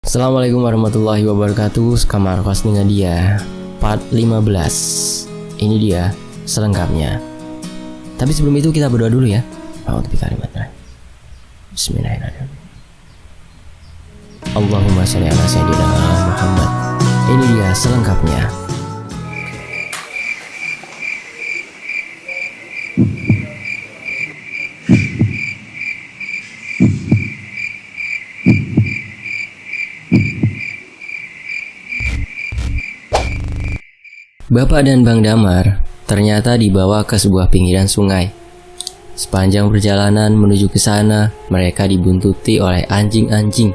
Assalamualaikum warahmatullahi wabarakatuh. Kamar Kos dengan dia part 15. Ini dia selengkapnya. Tapi sebelum itu kita berdoa dulu ya. Bismillahirrahmanirrahim. Allahumma sholli ala sayyidina Muhammad. Ini dia selengkapnya. Bapak dan Bang Damar ternyata dibawa ke sebuah pinggiran sungai. Sepanjang perjalanan menuju ke sana, mereka dibuntuti oleh anjing-anjing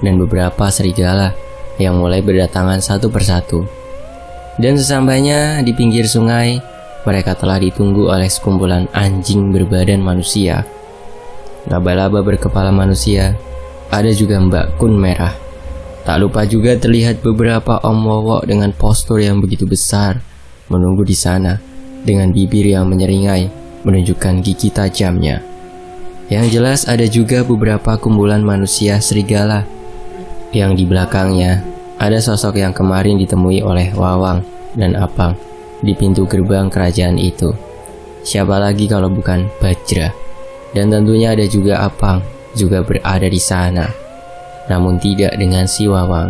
dan beberapa serigala yang mulai berdatangan satu persatu. Dan sesampainya di pinggir sungai, mereka telah ditunggu oleh sekumpulan anjing berbadan manusia, laba-laba berkepala manusia, ada juga Mbak Kun merah. Tak lupa juga terlihat beberapa Om Wowok dengan postur yang begitu besar menunggu di sana dengan bibir yang menyeringai menunjukkan gigi tajamnya. Yang jelas ada juga beberapa kumpulan manusia serigala yang di belakangnya ada sosok yang kemarin ditemui oleh Wawang dan Apang di pintu gerbang kerajaan itu. Siapa lagi kalau bukan Bajra? Dan tentunya ada juga Apang juga berada di sana. Namun tidak dengan si Wawang.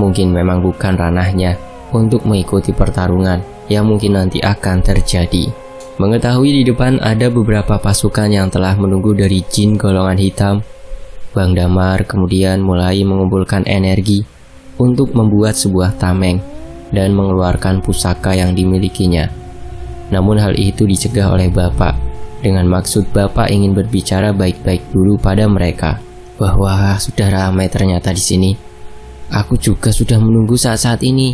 Mungkin memang bukan ranahnya untuk mengikuti pertarungan yang mungkin nanti akan terjadi. Mengetahui di depan ada beberapa pasukan yang telah menunggu dari jin golongan hitam, Bang Damar kemudian mulai mengumpulkan energi untuk membuat sebuah tameng dan mengeluarkan pusaka yang dimilikinya. Namun hal itu dicegah oleh Bapak dengan maksud Bapak ingin berbicara baik-baik dulu pada mereka. Bahwa sudah ramai ternyata di sini. Aku juga sudah menunggu saat-saat ini.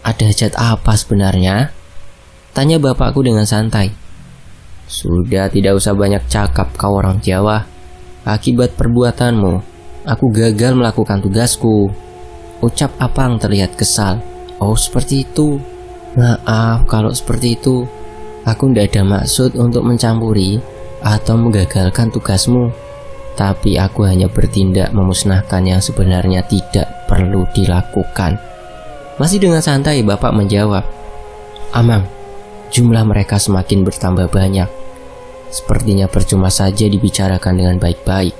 Ada hajat apa sebenarnya? Tanya bapakku dengan santai. Sudah, tidak usah banyak cakap kau orang Jawa. Akibat perbuatanmu, aku gagal melakukan tugasku. Ucap Apang terlihat kesal. Oh seperti itu. Maaf kalau seperti itu. Aku tidak ada maksud untuk mencampuri atau menggagalkan tugasmu. Tapi aku hanya bertindak memusnahkan yang sebenarnya tidak perlu dilakukan. Masih dengan santai Bapak menjawab, Amang, jumlah mereka semakin bertambah banyak. Sepertinya percuma saja dibicarakan dengan baik-baik.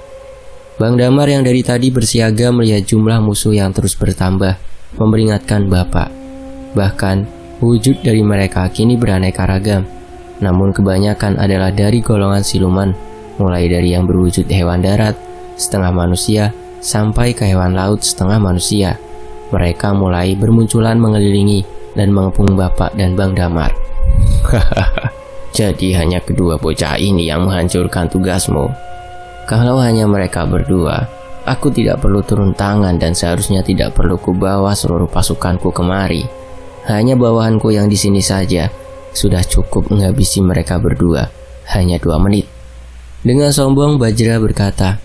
Bang Damar yang dari tadi bersiaga melihat jumlah musuh yang terus bertambah, memperingatkan Bapak. Bahkan wujud dari mereka kini beraneka ragam. Namun kebanyakan adalah dari golongan siluman, mulai dari yang berwujud hewan darat, setengah manusia, sampai ke hewan laut setengah manusia. Mereka mulai bermunculan mengelilingi dan mengepung Bapak dan Bang Damar. Jadi hanya kedua bocah ini yang menghancurkan tugasmu. Kalau hanya mereka berdua, aku tidak perlu turun tangan dan seharusnya tidak perlu kubawa seluruh pasukanku kemari. Hanya bawahanku yang di sini saja sudah cukup menghabisi mereka berdua. Hanya 2 menit. Dengan sombong Bajra berkata,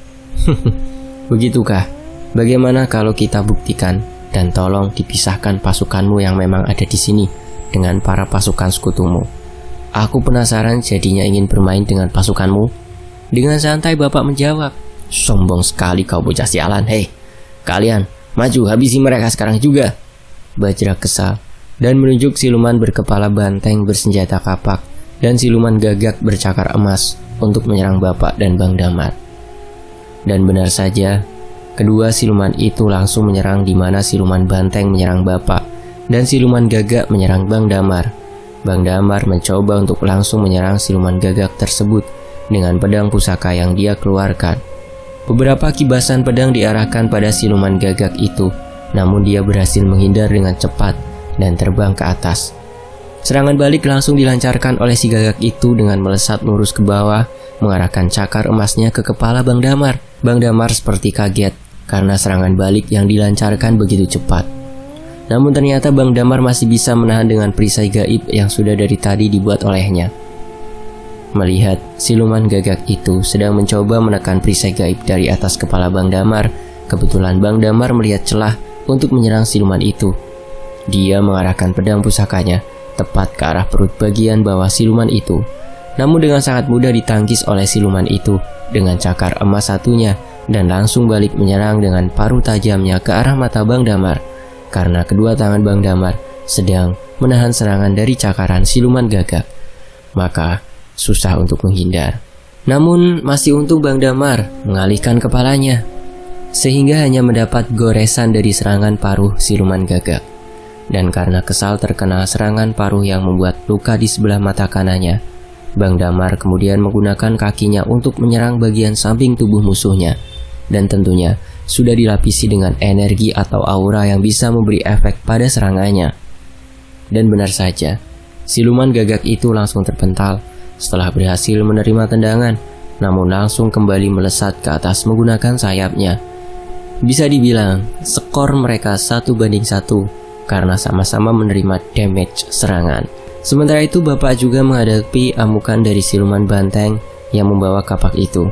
begitukah? Bagaimana kalau kita buktikan dan tolong dipisahkan pasukanmu yang memang ada di sini dengan para pasukan sekutumu. Aku penasaran jadinya ingin bermain dengan pasukanmu. Dengan santai Bapak menjawab, sombong sekali kau bocah sialan. Hei, kalian maju habisi mereka sekarang juga. Bajra kesal dan menunjuk siluman berkepala banteng bersenjata kapak dan siluman gagak bercakar emas untuk menyerang Bapak dan Bang Damar. Dan benar saja, kedua siluman itu langsung menyerang di mana siluman banteng menyerang Bapak dan siluman gagak menyerang Bang Damar. Bang Damar mencoba untuk langsung menyerang siluman gagak tersebut dengan pedang pusaka yang dia keluarkan. Beberapa kibasan pedang diarahkan pada siluman gagak itu, namun dia berhasil menghindar dengan cepat dan terbang ke atas. Serangan balik langsung dilancarkan oleh si gagak itu dengan melesat lurus ke bawah, mengarahkan cakar emasnya ke kepala Bang Damar. Bang Damar seperti kaget karena serangan balik yang dilancarkan begitu cepat. Namun ternyata Bang Damar masih bisa menahan dengan perisai gaib yang sudah dari tadi dibuat olehnya. Melihat siluman gagak itu sedang mencoba menekan perisai gaib dari atas kepala Bang Damar, kebetulan Bang Damar melihat celah untuk menyerang siluman itu. Dia mengarahkan pedang pusakanya tepat ke arah perut bagian bawah siluman itu. Namun dengan sangat mudah ditangkis oleh siluman itu dengan cakar emas satunya dan langsung balik menyerang dengan paruh tajamnya ke arah mata Bang Damar, karena kedua tangan Bang Damar sedang menahan serangan dari cakaran siluman gagak. Maka susah untuk menghindar. Namun masih untung Bang Damar mengalihkan kepalanya, sehingga hanya mendapat goresan dari serangan paruh siluman gagak. Dan karena kesal terkena serangan paruh yang membuat luka di sebelah mata kanannya, Bang Damar kemudian menggunakan kakinya untuk menyerang bagian samping tubuh musuhnya. Dan tentunya sudah dilapisi dengan energi atau aura yang bisa memberi efek pada serangannya. Dan benar saja, siluman gagak itu langsung terpental setelah berhasil menerima tendangan, namun langsung kembali melesat ke atas menggunakan sayapnya. Bisa dibilang skor mereka 1-1 karena sama-sama menerima damage serangan. Sementara itu Bapak juga menghadapi amukan dari siluman banteng yang membawa kapak itu.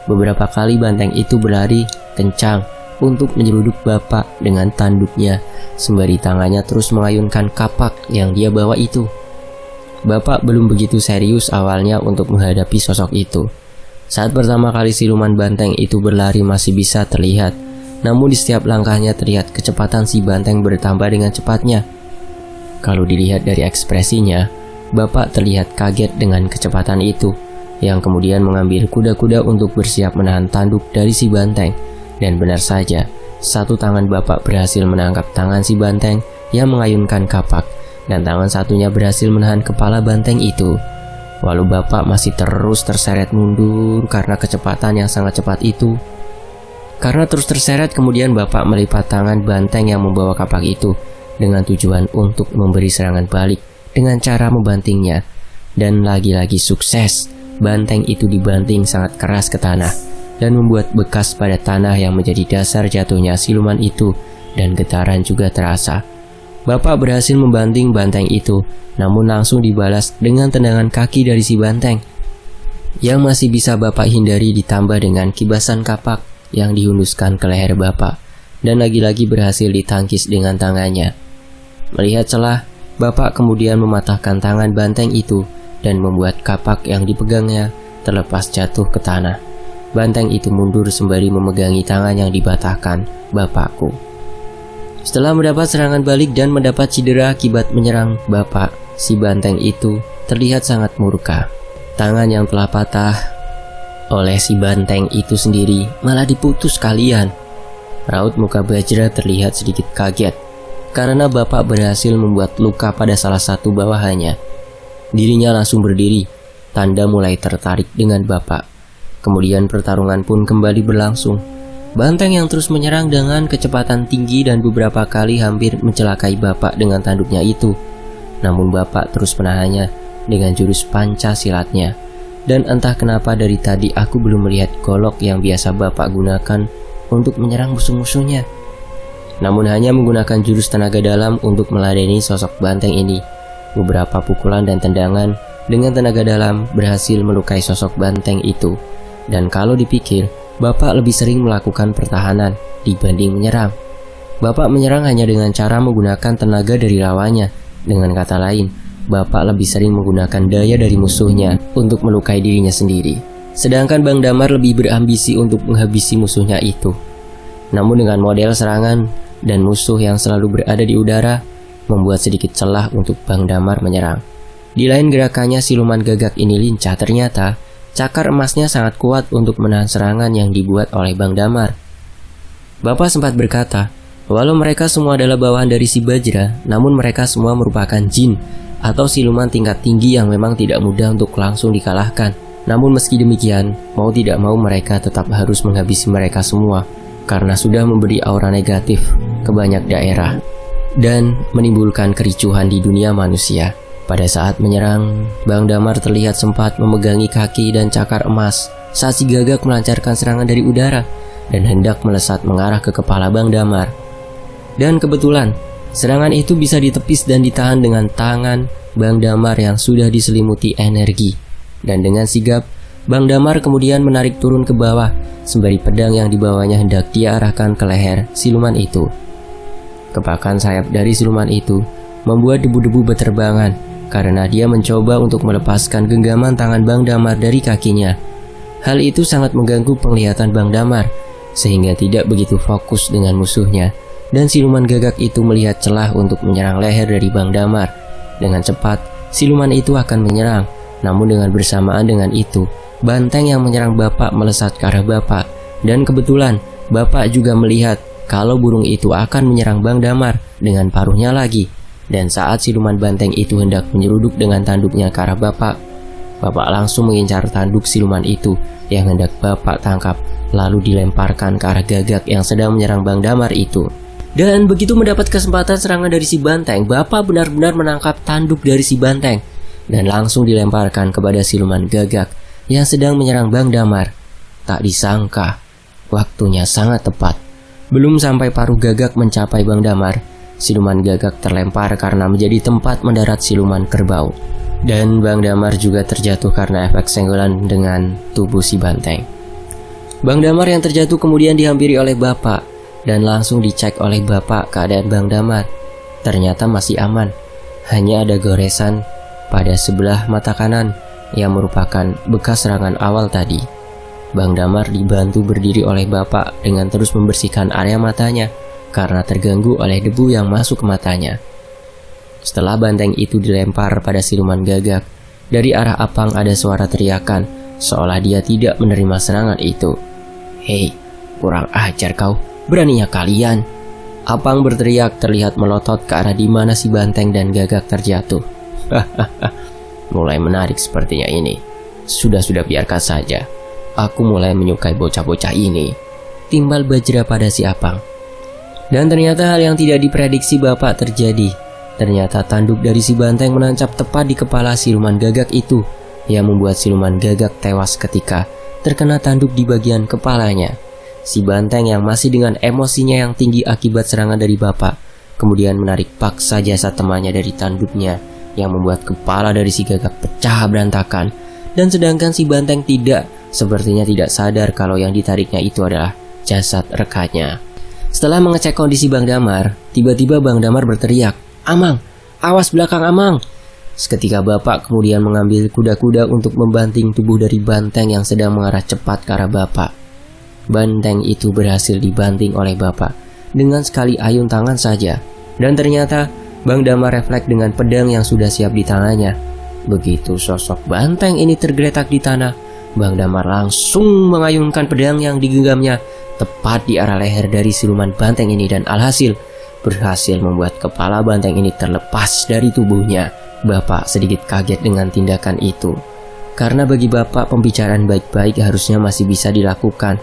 Beberapa kali banteng itu berlari kencang untuk menyeruduk Bapak dengan tanduknya, sembari tangannya terus mengayunkan kapak yang dia bawa itu. Bapak belum begitu serius awalnya untuk menghadapi sosok itu. Saat pertama kali siluman banteng itu berlari masih bisa terlihat, namun di setiap langkahnya terlihat kecepatan si banteng bertambah dengan cepatnya. Kalau dilihat dari ekspresinya, Bapak terlihat kaget dengan kecepatan itu, yang kemudian mengambil kuda-kuda untuk bersiap menahan tanduk dari si banteng. Dan benar saja, satu tangan Bapak berhasil menangkap tangan si banteng yang mengayunkan kapak, dan tangan satunya berhasil menahan kepala banteng itu. Walau Bapak masih terus terseret mundur karena kecepatan yang sangat cepat itu. Karena terus terseret, kemudian Bapak melipat tangan banteng yang membawa kapak itu dengan tujuan untuk memberi serangan balik dengan cara membantingnya. Dan lagi-lagi sukses, banteng itu dibanting sangat keras ke tanah dan membuat bekas pada tanah yang menjadi dasar jatuhnya siluman itu, dan getaran juga terasa. Bapak berhasil membanting banteng itu, namun langsung dibalas dengan tendangan kaki dari si banteng yang masih bisa Bapak hindari, ditambah dengan kibasan kapak yang dihunuskan ke leher Bapak, dan lagi-lagi berhasil ditangkis dengan tangannya. Melihat celah, Bapak kemudian mematahkan tangan banteng itu dan membuat kapak yang dipegangnya terlepas jatuh ke tanah. Banteng itu mundur sembari memegangi tangan yang dipatahkan Bapakku. Setelah mendapat serangan balik dan mendapat cedera akibat menyerang Bapak, si banteng itu terlihat sangat murka. Tangan yang telah patah oleh si banteng itu sendiri malah diputus sekalian. Raut muka Bajra terlihat sedikit kaget karena Bapak berhasil membuat luka pada salah satu bawahannya. Dirinya langsung berdiri, tanda mulai tertarik dengan Bapak. Kemudian pertarungan pun kembali berlangsung. Banteng yang terus menyerang dengan kecepatan tinggi dan beberapa kali hampir mencelakai Bapak dengan tanduknya itu. Namun Bapak terus menahannya dengan jurus Pancasilatnya. Dan entah kenapa dari tadi aku belum melihat golok yang biasa Bapak gunakan untuk menyerang musuh-musuhnya. Namun hanya menggunakan jurus tenaga dalam untuk meladeni sosok banteng ini. Beberapa pukulan dan tendangan dengan tenaga dalam berhasil melukai sosok banteng itu. Dan kalau dipikir, Bapak lebih sering melakukan pertahanan dibanding menyerang. Bapak menyerang hanya dengan cara menggunakan tenaga dari lawannya. Dengan kata lain, Bapak lebih sering menggunakan daya dari musuhnya untuk melukai dirinya sendiri. Sedangkan Bang Damar lebih berambisi untuk menghabisi musuhnya itu. Namun dengan model serangan dan musuh yang selalu berada di udara, membuat sedikit celah untuk Bang Damar menyerang. Di lain gerakannya siluman gagak ini lincah, ternyata cakar emasnya sangat kuat untuk menahan serangan yang dibuat oleh Bang Damar. Bapak sempat berkata, walau mereka semua adalah bawahan dari si Bajra, namun mereka semua merupakan jin atau siluman tingkat tinggi yang memang tidak mudah untuk langsung dikalahkan. Namun meski demikian, mau tidak mau mereka tetap harus menghabisi mereka semua karena sudah memberi aura negatif ke banyak daerah dan menimbulkan kericuhan di dunia manusia. Pada saat menyerang, Bang Damar terlihat sempat memegangi kaki dan cakar emas saat si gagak melancarkan serangan dari udara dan hendak melesat mengarah ke kepala Bang Damar. Dan kebetulan, serangan itu bisa ditepis dan ditahan dengan tangan Bang Damar yang sudah diselimuti energi. Dan dengan sigap, Bang Damar kemudian menarik turun ke bawah, sembari pedang yang dibawanya hendak diarahkan ke leher siluman itu. Kepakan sayap dari siluman itu membuat debu-debu berterbangan karena dia mencoba untuk melepaskan genggaman tangan Bang Damar dari kakinya. Hal itu sangat mengganggu penglihatan Bang Damar, sehingga tidak begitu fokus dengan musuhnya. Dan siluman gagak itu melihat celah untuk menyerang leher dari Bang Damar. Dengan cepat, siluman itu akan menyerang. Namun dengan bersamaan dengan itu, banteng yang menyerang Bapak melesat ke arah Bapak. Dan kebetulan, Bapak juga melihat kalau burung itu akan menyerang Bang Damar dengan paruhnya lagi. Dan saat siluman banteng itu hendak menyeruduk dengan tanduknya ke arah Bapak, Bapak langsung mengincar tanduk siluman itu yang hendak Bapak tangkap, lalu dilemparkan ke arah gagak yang sedang menyerang Bang Damar itu. Dan begitu mendapat kesempatan serangan dari si banteng, Bapak benar-benar menangkap tanduk dari si banteng dan langsung dilemparkan kepada siluman gagak yang sedang menyerang Bang Damar. Tak disangka, waktunya sangat tepat. Belum sampai paruh gagak mencapai Bang Damar, siluman gagak terlempar karena menjadi tempat mendarat siluman kerbau. Dan Bang Damar juga terjatuh karena efek senggolan dengan tubuh si banteng. Bang Damar yang terjatuh kemudian dihampiri oleh Bapak dan langsung dicek oleh Bapak keadaan Bang Damar. Ternyata masih aman, hanya ada goresan pada sebelah mata kanan yang merupakan bekas serangan awal tadi. Bang Damar dibantu berdiri oleh Bapak dengan terus membersihkan area matanya karena terganggu oleh debu yang masuk ke matanya. Setelah banteng itu dilempar pada siluman gagak, dari arah Apang ada suara teriakan seolah dia tidak menerima serangan itu. "Hei, kurang ajar kau, beraninya kalian!" Apang berteriak terlihat melotot ke arah di mana si banteng dan gagak terjatuh. "Hahaha, mulai menarik sepertinya ini. Sudah biarkan saja. Aku mulai menyukai bocah-bocah ini," timbal Bajra pada si Apang. Dan ternyata hal yang tidak diprediksi Bapak terjadi. Ternyata tanduk dari si banteng menancap tepat di kepala siluman gagak itu, yang membuat siluman gagak tewas ketika terkena tanduk di bagian kepalanya. Si banteng yang masih dengan emosinya yang tinggi akibat serangan dari Bapak, kemudian menarik paksa jasad temannya dari tanduknya, yang membuat kepala dari si gagak pecah berantakan. Dan sedangkan si banteng sepertinya tidak sadar kalau yang ditariknya itu adalah jasad rekannya. Setelah mengecek kondisi Bang Damar, tiba-tiba Bang Damar berteriak, "Amang, awas belakang Amang!" Seketika Bapak kemudian mengambil kuda-kuda untuk membanting tubuh dari banteng yang sedang mengarah cepat ke arah Bapak. Banteng itu berhasil dibanting oleh Bapak dengan sekali ayun tangan saja. Dan ternyata Bang Damar refleks dengan pedang yang sudah siap di tangannya. Begitu sosok banteng ini tergeletak di tanah, Bang Damar langsung mengayunkan pedang yang digenggamnya tepat di arah leher dari siluman banteng ini, dan alhasil berhasil membuat kepala banteng ini terlepas dari tubuhnya. Bapak sedikit kaget dengan tindakan itu, karena bagi Bapak pembicaraan baik-baik harusnya masih bisa dilakukan.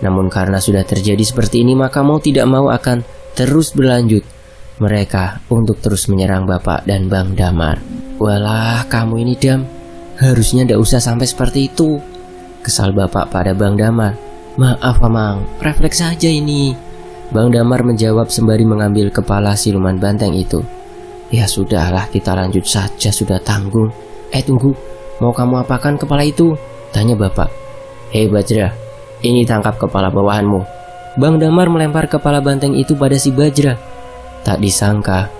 Namun karena sudah terjadi seperti ini, maka mau tidak mau akan terus berlanjut mereka untuk terus menyerang Bapak dan Bang Damar. "Walah, kamu ini Dam, harusnya tidak usah sampai seperti itu," kesal Bapak pada Bang Damar. "Maaf Amang, refleks saja ini," Bang Damar menjawab sembari mengambil kepala siluman banteng itu. "Ya sudahlah, kita lanjut saja, sudah tanggung." Tunggu, mau kamu apakan kepala itu?" tanya Bapak. "Hei Bajra, ini tangkap kepala bawahanmu." Bang Damar melempar kepala banteng itu pada si Bajra. Tak disangka,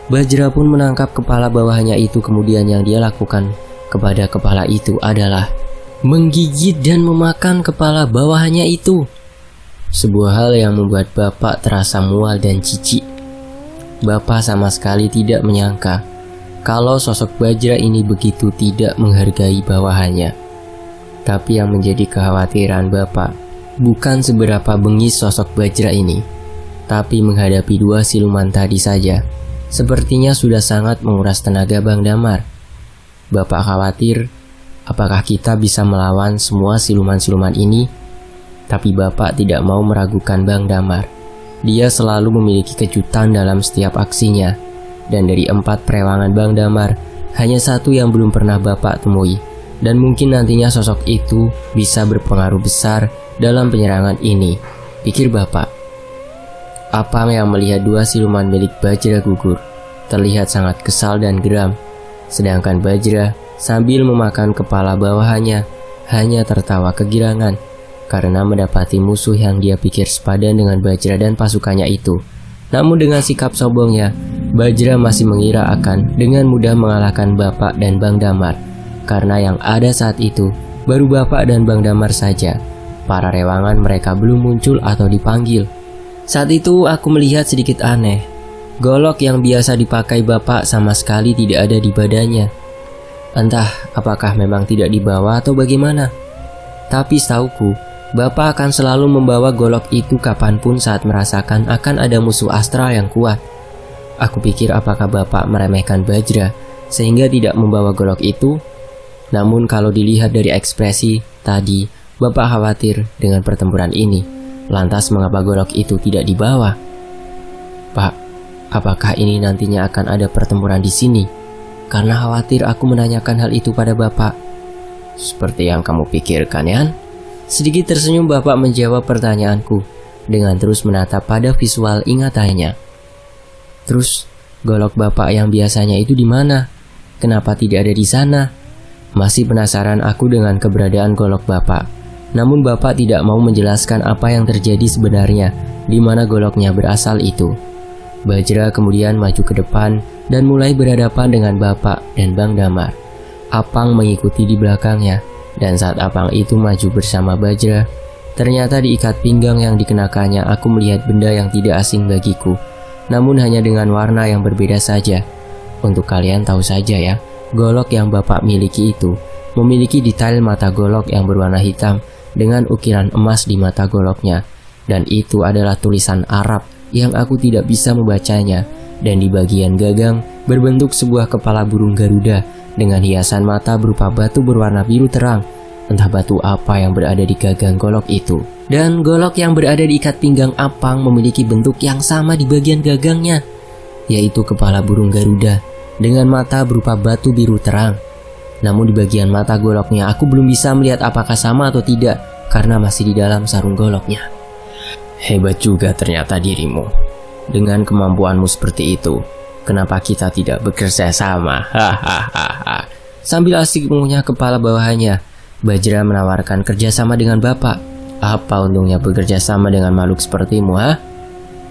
Bajra pun menangkap kepala bawahannya itu. Kemudian yang dia lakukan kepada kepala itu adalah menggigit dan memakan kepala bawahannya itu. Sebuah hal yang membuat Bapak terasa mual dan jijik. Bapak sama sekali tidak menyangka kalau sosok Bajra ini begitu tidak menghargai bawahannya. Tapi yang menjadi kekhawatiran Bapak bukan seberapa bengis sosok Bajra ini, tapi menghadapi dua siluman tadi saja sepertinya sudah sangat menguras tenaga Bang Damar. Bapak khawatir apakah kita bisa melawan semua siluman-siluman ini. Tapi Bapak tidak mau meragukan Bang Damar. Dia selalu memiliki kejutan dalam setiap aksinya. Dan dari 4 perewangan Bang Damar, hanya satu yang belum pernah Bapak temui. Dan mungkin nantinya sosok itu bisa berpengaruh besar dalam penyerangan ini, pikir Bapak. Apang yang melihat dua siluman milik Bajra gugur terlihat sangat kesal dan geram. Sedangkan Bajra sambil memakan kepala bawahannya hanya tertawa kegirangan karena mendapati musuh yang dia pikir sepadan dengan Bajra dan pasukannya itu. Namun dengan sikap sombongnya, Bajra masih mengira akan dengan mudah mengalahkan Bapak dan Bang Damar, karena yang ada saat itu baru Bapak dan Bang Damar saja. para rewangan mereka belum muncul atau dipanggil. Saat itu aku melihat sedikit aneh. Golok yang biasa dipakai bapak sama sekali tidak ada di badannya. Entah apakah memang tidak dibawa atau bagaimana. Tapi setauku, bapak akan selalu membawa golok itu kapanpun saat merasakan akan ada musuh astral yang kuat. Aku pikir apakah bapak meremehkan Bajra sehingga tidak membawa golok itu. Namun kalau dilihat dari ekspresi tadi, bapak khawatir dengan pertempuran ini. Lantas mengapa golok itu tidak dibawa? Pak, apakah ini nantinya akan ada pertempuran di sini? Karena khawatir aku menanyakan hal itu pada bapak. Seperti yang kamu pikirkan, Yan? Sedikit tersenyum bapak menjawab pertanyaanku dengan terus menatap pada visual ingatannya. Terus, golok bapak yang biasanya itu di mana? Kenapa tidak ada di sana? Masih penasaran aku dengan keberadaan golok bapak. Namun bapak tidak mau menjelaskan apa yang terjadi sebenarnya, di mana goloknya berasal itu. Bajra kemudian maju ke depan dan mulai berhadapan dengan bapak dan Bang Damar. Apang mengikuti di belakangnya, dan saat Apang itu maju bersama Bajra, ternyata di ikat pinggang yang dikenakannya aku melihat benda yang tidak asing bagiku, namun hanya dengan warna yang berbeda saja. Untuk kalian tahu saja ya, golok yang bapak miliki itu memiliki detail mata golok yang berwarna hitam dengan ukiran emas di mata goloknya, dan itu adalah tulisan Arab yang aku tidak bisa membacanya, dan di bagian gagang berbentuk sebuah kepala burung Garuda dengan hiasan mata berupa batu berwarna biru terang. Entah batu apa yang berada di gagang golok itu. Dan golok yang berada di ikat pinggang Apang memiliki bentuk yang sama di bagian gagangnya, yaitu kepala burung Garuda dengan mata berupa batu biru terang. Namun di bagian mata goloknya aku belum bisa melihat apakah sama atau tidak karena masih di dalam sarung goloknya. Hebat juga ternyata dirimu. Dengan kemampuanmu seperti itu, kenapa kita tidak bekerja sama? Hahaha. Sambil asik mengunyah kepala bawahannya, Bajra menawarkan kerjasama dengan bapak. Apa untungnya bekerja sama dengan makhluk sepertimu, ha?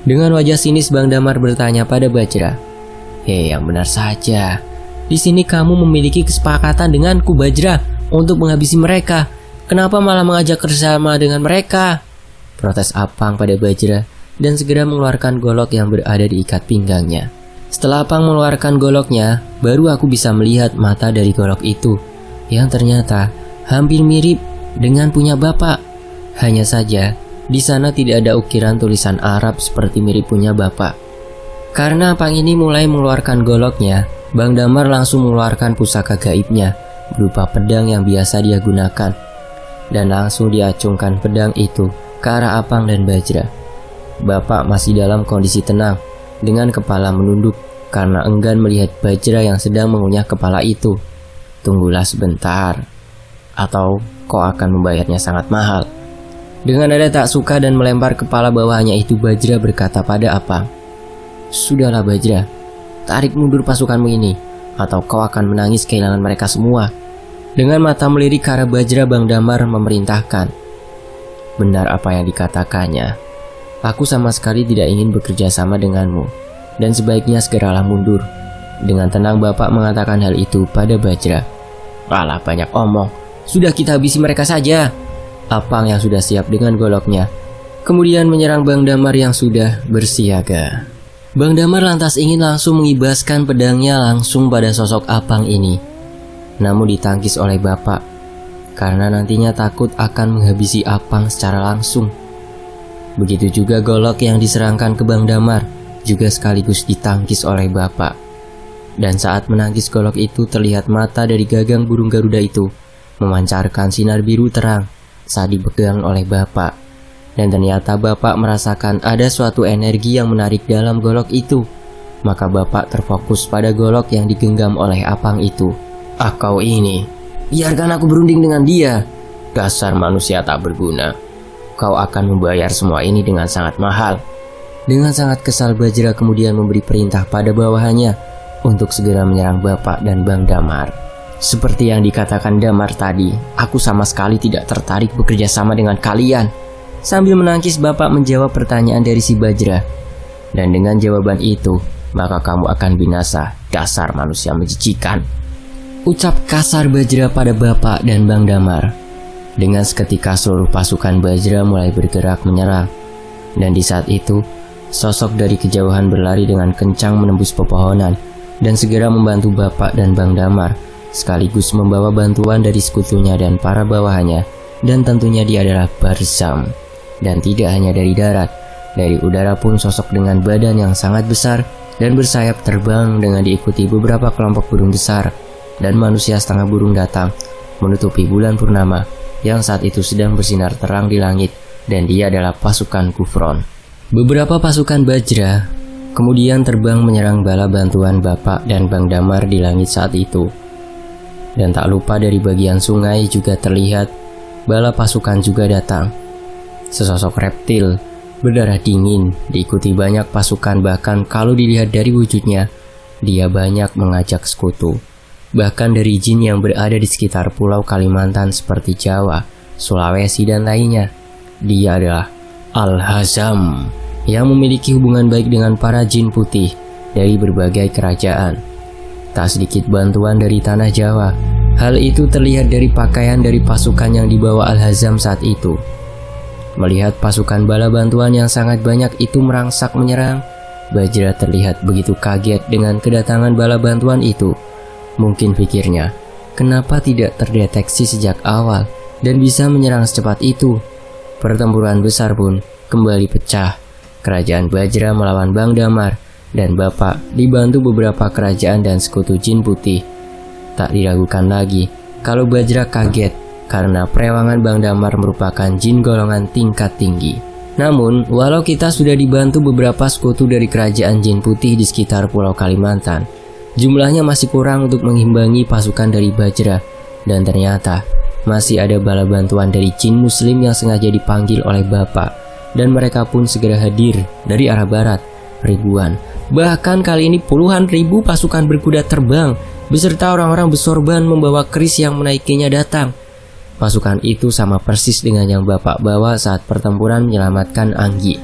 Dengan wajah sinis Bang Damar bertanya pada Bajra. Hei, yang benar saja. Di sini kamu memiliki kesepakatan denganku, Bajra, untuk menghabisi mereka. Kenapa malah mengajak kerjasama dengan mereka? Protes Apang pada Bajra dan segera mengeluarkan golok yang berada di ikat pinggangnya. Setelah Apang mengeluarkan goloknya, baru aku bisa melihat mata dari golok itu yang ternyata hampir mirip dengan punya bapak. Hanya saja di sana tidak ada ukiran tulisan Arab seperti mirip punya bapak. Karena Apang ini mulai mengeluarkan goloknya, Bang Damar langsung mengeluarkan pusaka gaibnya berupa pedang yang biasa dia gunakan, dan langsung diacungkan pedang itu ke arah Apang dan Bajra. Bapak masih dalam kondisi tenang dengan kepala menunduk karena enggan melihat Bajra yang sedang mengunyah kepala itu. Tunggulah sebentar, atau kau akan membayarnya sangat mahal. Dengan nada tak suka dan melempar kepala bawahnya itu, Bajra berkata pada Apang, Sudahlah Bajra, tarik mundur pasukanmu ini, atau kau akan menangis kehilangan mereka semua. Dengan mata melirik ke arah Bajra, Bang Damar memerintahkan. Benar apa yang dikatakannya. Aku sama sekali tidak ingin bekerja sama denganmu, dan sebaiknya segeralah mundur. Dengan tenang bapak mengatakan hal itu pada Bajra. Alah, banyak omong. Sudah, kita habisi mereka saja. Apang yang sudah siap dengan goloknya kemudian menyerang Bang Damar yang sudah bersiaga. Bang Damar lantas ingin langsung mengibaskan pedangnya langsung pada sosok Apang ini, namun ditangkis oleh bapak karena nantinya takut akan menghabisi Apang secara langsung. Begitu juga golok yang diserangkan ke Bang Damar juga sekaligus ditangkis oleh bapak. Dan saat menangkis golok itu, terlihat mata dari gagang burung Garuda itu memancarkan sinar biru terang saat dipegang oleh bapak. Dan ternyata bapak merasakan ada suatu energi yang menarik dalam golok itu. Maka bapak terfokus pada golok yang digenggam oleh Apang itu. Ah, kau ini, biarkan aku berunding dengan dia. Dasar manusia tak berguna. Kau akan membayar semua ini dengan sangat mahal. Dengan sangat kesal, Bajra kemudian memberi perintah pada bawahannya untuk segera menyerang bapak dan Bang Damar. Seperti yang dikatakan Damar tadi, aku sama sekali tidak tertarik bekerja sama dengan kalian. Sambil menangkis bapak menjawab pertanyaan dari si Bajra. Dan dengan jawaban itu, maka kamu akan binasa, dasar manusia menjijikan. Ucap kasar Bajra pada bapak dan Bang Damar. Dengan seketika seluruh pasukan Bajra mulai bergerak menyerang. Dan di saat itu, sosok dari kejauhan berlari dengan kencang menembus pepohonan dan segera membantu Bapak dan Bang Damar, sekaligus membawa bantuan dari sekutunya dan para bawahannya. Dan tentunya dia adalah Barzam. Dan tidak hanya dari darat, dari udara pun sosok dengan badan yang sangat besar dan bersayap terbang dengan diikuti beberapa kelompok burung besar dan manusia setengah burung datang menutupi bulan purnama yang saat itu sedang bersinar terang di langit, dan dia adalah pasukan Kufron. Beberapa pasukan Bajra kemudian terbang menyerang bala bantuan Bapak dan Bang Damar di langit saat itu. Dan tak lupa dari bagian sungai juga terlihat bala pasukan juga datang. Sesosok reptil berdarah dingin diikuti banyak pasukan, bahkan kalau dilihat dari wujudnya, dia banyak mengajak sekutu. Bahkan dari jin yang berada di sekitar pulau Kalimantan seperti Jawa, Sulawesi, dan lainnya. Dia adalah Al-Hazam yang memiliki hubungan baik dengan para jin putih dari berbagai kerajaan. Tak sedikit bantuan dari tanah Jawa. Hal itu terlihat dari pakaian dari pasukan yang dibawa Al-Hazam saat itu. Melihat pasukan bala bantuan yang sangat banyak itu merangsak menyerang, Bajra terlihat begitu kaget dengan kedatangan bala bantuan itu. Mungkin pikirnya, kenapa tidak terdeteksi sejak awal dan bisa menyerang secepat itu? Pertempuran besar pun kembali pecah. Kerajaan Bajra melawan Bang Damar dan Bapak dibantu beberapa kerajaan dan sekutu jin putih. Tak diragukan lagi kalau Bajra kaget karena perewangan Bang Damar merupakan jin golongan tingkat tinggi. Namun, walau kita sudah dibantu beberapa sekutu dari kerajaan jin putih di sekitar pulau Kalimantan, jumlahnya masih kurang untuk mengimbangi pasukan dari Bajra. Dan ternyata masih ada bala bantuan dari jin muslim yang sengaja dipanggil oleh Bapak, dan mereka pun segera hadir dari arah barat, ribuan. Bahkan kali ini puluhan ribu pasukan berkuda terbang beserta orang-orang bersorban membawa keris yang menaikinya datang. Pasukan itu sama persis dengan yang Bapak bawa saat pertempuran menyelamatkan Anggi.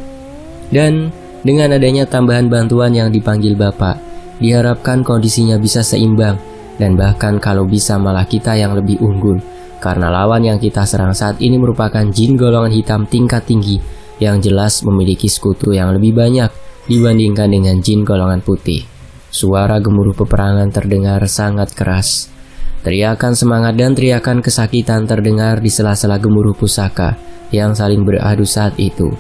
Dan dengan adanya tambahan bantuan yang dipanggil Bapak, diharapkan kondisinya bisa seimbang, dan bahkan kalau bisa malah kita yang lebih unggul, karena lawan yang kita serang saat ini merupakan jin golongan hitam tingkat tinggi yang jelas memiliki sekutu yang lebih banyak dibandingkan dengan jin golongan putih. Suara gemuruh peperangan terdengar sangat keras. Teriakan semangat dan teriakan kesakitan terdengar di sela-sela gemuruh pusaka yang saling beradu saat itu.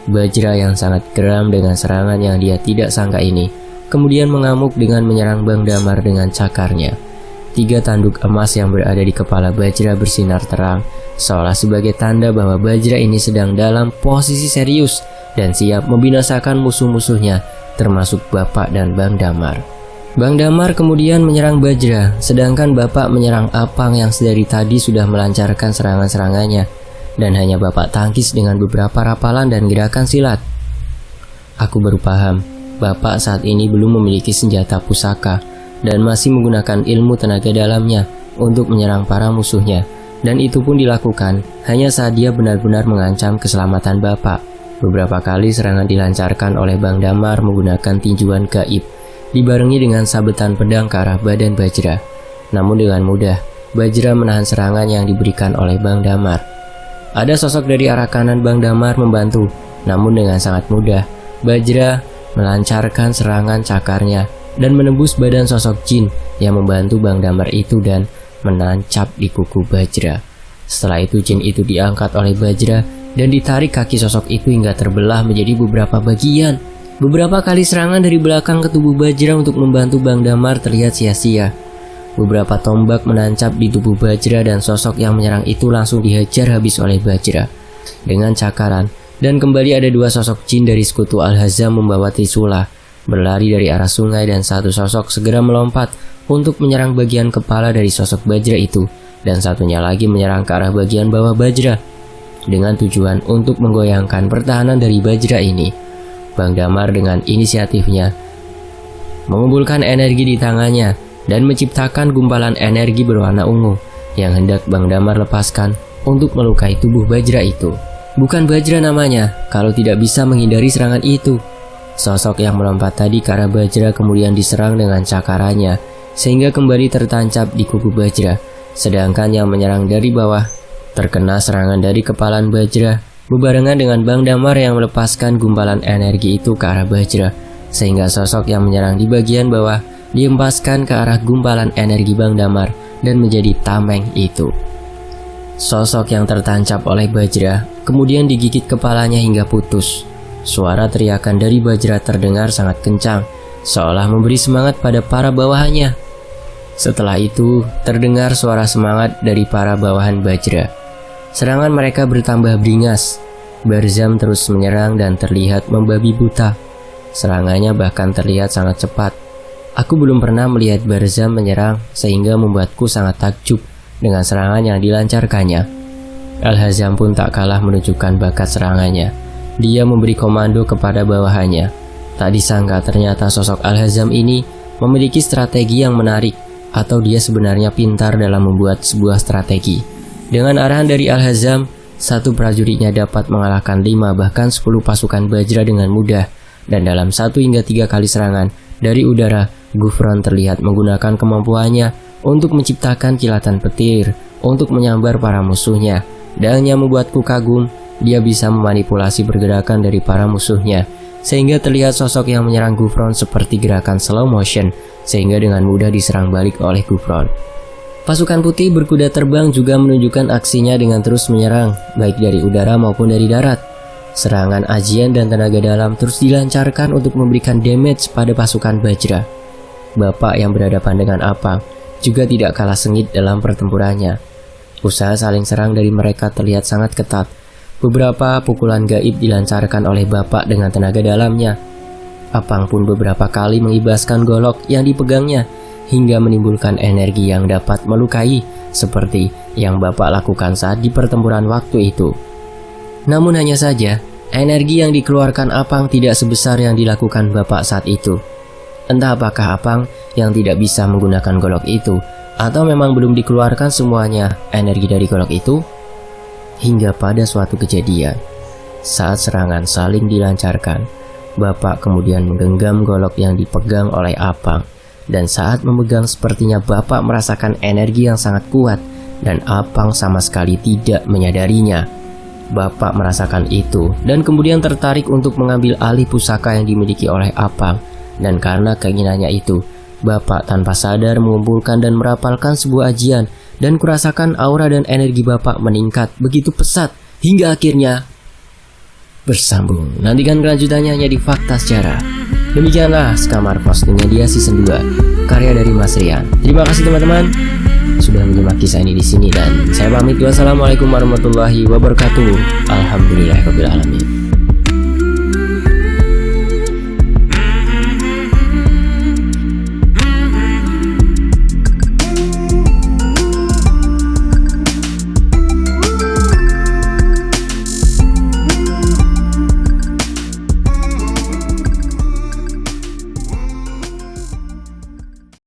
Bajra yang sangat geram dengan serangan yang dia tidak sangka ini, kemudian mengamuk dengan menyerang Bang Damar dengan cakarnya. 3 tanduk emas yang berada di kepala Bajra bersinar terang, seolah sebagai tanda bahwa Bajra ini sedang dalam posisi serius dan siap membinasakan musuh-musuhnya, termasuk Bapak dan Bang Damar. Bang Damar kemudian menyerang Bajra, sedangkan Bapak menyerang Apang yang sedari tadi sudah melancarkan serangan-serangannya, dan hanya Bapak tangkis dengan beberapa rapalan dan gerakan silat. Aku baru paham, Bapak saat ini belum memiliki senjata pusaka, dan masih menggunakan ilmu tenaga dalamnya untuk menyerang para musuhnya, dan itu pun dilakukan hanya saat dia benar-benar mengancam keselamatan Bapak. Beberapa kali serangan dilancarkan oleh Bang Damar menggunakan tinjuan gaib, dibarengi dengan sabetan pedang ke arah badan Bajra. Namun dengan mudah, Bajra menahan serangan yang diberikan oleh Bang Damar. Ada sosok dari arah kanan Bang Damar membantu, namun dengan sangat mudah, Bajra melancarkan serangan cakarnya dan menembus badan sosok jin yang membantu Bang Damar itu dan menancap di kuku Bajra. Setelah itu jin itu diangkat oleh Bajra dan ditarik kaki sosok itu hingga terbelah menjadi beberapa bagian. Beberapa kali serangan dari belakang ke tubuh Bajra untuk membantu Bang Damar terlihat sia-sia. Beberapa tombak menancap di tubuh Bajra dan sosok yang menyerang itu langsung dihajar habis oleh Bajra dengan cakaran. Dan kembali ada 2 sosok jin dari sekutu Al-Hazam membawa trisula, berlari dari arah sungai, dan satu sosok segera melompat untuk menyerang bagian kepala dari sosok Bajra itu, dan satunya lagi menyerang ke arah bagian bawah Bajra dengan tujuan untuk menggoyangkan pertahanan dari Bajra ini. Bang Damar dengan inisiatifnya mengumpulkan energi di tangannya dan menciptakan gumpalan energi berwarna ungu yang hendak Bang Damar lepaskan untuk melukai tubuh Bajra itu. Bukan Bajra namanya kalau tidak bisa menghindari serangan itu. Sosok yang melompat tadi ke arah Bajra kemudian diserang dengan cakarannya sehingga kembali tertancap di kuku Bajra, sedangkan yang menyerang dari bawah Terkena serangan dari kepalan Bajra, bebarengan dengan Bang Damar yang melepaskan gumpalan energi itu ke arah Bajra, sehingga sosok yang menyerang di bagian bawah dihempaskan ke arah gumpalan energi Bang Damar dan menjadi tameng itu. Sosok yang tertancap oleh Bajra kemudian digigit kepalanya hingga putus. Suara teriakan dari Bajra terdengar sangat kencang, seolah memberi semangat pada para bawahannya. Setelah itu, terdengar suara semangat dari para bawahan Bajra. Serangan mereka bertambah beringas. Barzam terus menyerang dan terlihat membabi buta. Serangannya bahkan terlihat sangat cepat. Aku belum pernah melihat Barzam menyerang sehingga membuatku sangat takjub dengan serangan yang dilancarkannya. Al-Hazam pun tak kalah menunjukkan bakat serangannya. Dia memberi komando kepada bawahannya. Tak disangka ternyata sosok Al-Hazam ini memiliki strategi yang menarik, atau dia sebenarnya pintar dalam membuat sebuah strategi. Dengan arahan dari Al-Hazam, satu prajuritnya dapat mengalahkan 5 bahkan 10 pasukan Bajra dengan mudah. Dan dalam 1 hingga 3 kali serangan dari udara, Ghufran terlihat menggunakan kemampuannya untuk menciptakan kilatan petir untuk menyambar para musuhnya. Dan yang membuatku kagum, dia bisa memanipulasi pergerakan dari para musuhnya, sehingga terlihat sosok yang menyerang Ghufran seperti gerakan slow motion, sehingga dengan mudah diserang balik oleh Ghufran. Pasukan putih berkuda terbang juga menunjukkan aksinya dengan terus menyerang, baik dari udara maupun dari darat. Serangan ajian dan tenaga dalam terus dilancarkan untuk memberikan damage pada pasukan Bajra. Bapak yang berhadapan dengan Apang juga tidak kalah sengit dalam pertempurannya. Usaha saling serang dari mereka terlihat sangat ketat. Beberapa pukulan gaib dilancarkan oleh Bapak dengan tenaga dalamnya. Apang pun beberapa kali mengibaskan golok yang dipegangnya, hingga menimbulkan energi yang dapat melukai, seperti yang Bapak lakukan saat di pertempuran waktu itu. Namun hanya saja, energi yang dikeluarkan Apang tidak sebesar yang dilakukan Bapak saat itu. Entah apakah Apang yang tidak bisa menggunakan golok itu, atau memang belum dikeluarkan semuanya energi dari golok itu. Hingga pada suatu kejadian, saat serangan saling dilancarkan, Bapak kemudian menggenggam golok yang dipegang oleh Apang. Dan saat memegang sepertinya Bapak merasakan energi yang sangat kuat, dan Apang sama sekali tidak menyadarinya. Bapak merasakan itu dan kemudian tertarik untuk mengambil alih pusaka yang dimiliki oleh Apang. Dan karena keinginannya itu, Bapak tanpa sadar mengumpulkan dan merapalkan sebuah ajian, dan kurasakan aura dan energi Bapak meningkat begitu pesat hingga akhirnya bersambung. Nantikan kelanjutannya hanya di Fakta Sejarah. Demikianlah Sekamar Postingnya Dia Season 2, karya dari Mas Rian. Terima kasih teman-teman sudah menyimak kisah ini di sini, dan saya pamit. Wassalamualaikum warahmatullahi wabarakatuh. Alhamdulillahirabbil alamin.